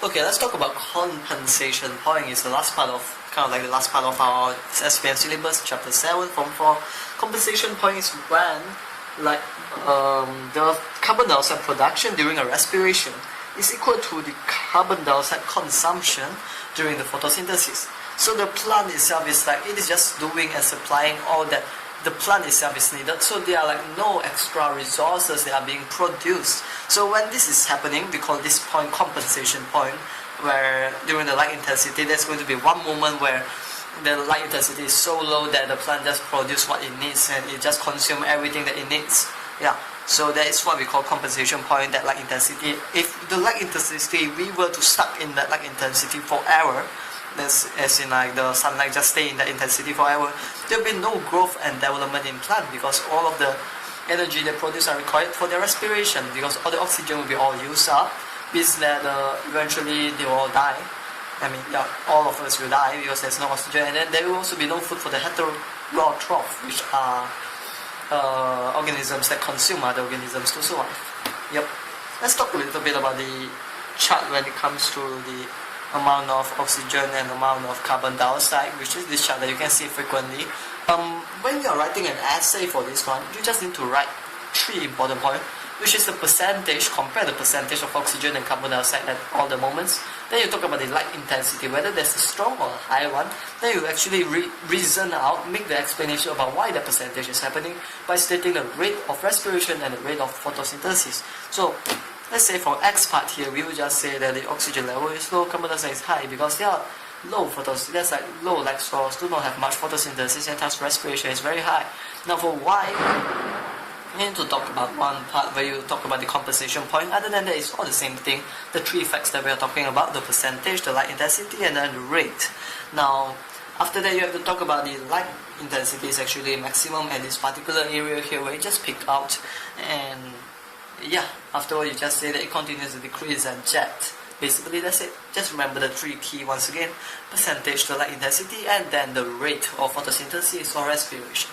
Okay, let's talk about compensation point. It's the last part of the last part of our SPM syllabus, chapter 7, form 4. Compensation point is when the carbon dioxide production during a respiration is equal to the carbon dioxide consumption during the photosynthesis. So the plant itself is it is just doing and supplying all that the plant itself is needed. So there are no extra resources that are being produced. So when this is happening, we call this point compensation point, where during the light intensity there's going to be one moment where the light intensity is so low that the plant just produces what it needs and it just consumes everything that it needs. Yeah. So that is what we call compensation point, that light intensity. If the light intensity, we were to stuck in that light intensity forever, that's as in the sunlight just stay in that intensity forever, there will be no growth and development in plant, because all of the energy they produce are required for their respiration, because all the oxygen will be all used up, means that eventually they will all die. I mean, yeah, all of us will die because there's no oxygen, and then there will also be no food for the heterotroph, which are organisms that consume other organisms to survive. Yep. Let's talk a little bit about the chart when it comes to the amount of oxygen and amount of carbon dioxide, which is this chart that you can see frequently. When you're writing an essay for this one, you just need to write 3 important points, which is the percentage, compare the percentage of oxygen and carbon dioxide at all the moments. Then you talk about the light intensity, whether there's a strong or a high one. Then you actually reason out, make the explanation about why the percentage is happening by stating the rate of respiration and the rate of photosynthesis. So let's say for X part here, we will just say that the oxygen level is low, carbon dioxide is high, because they are low photosynthesis, low light source, do not have much photosynthesis, and thus respiration is very high. Now for Y, we need to talk about one part where you talk about the compensation point. Other than that, it's all the same thing. The 3 facts that we are talking about, the percentage, the light intensity, and then the rate. Now, after that, you have to talk about the light intensity is actually maximum at this particular area here where you just pick out. And yeah, afterward, you just say that it continues to decrease and jet. Basically, that's it. Just remember the 3 key once again: percentage, the light intensity, and then the rate of photosynthesis or respiration.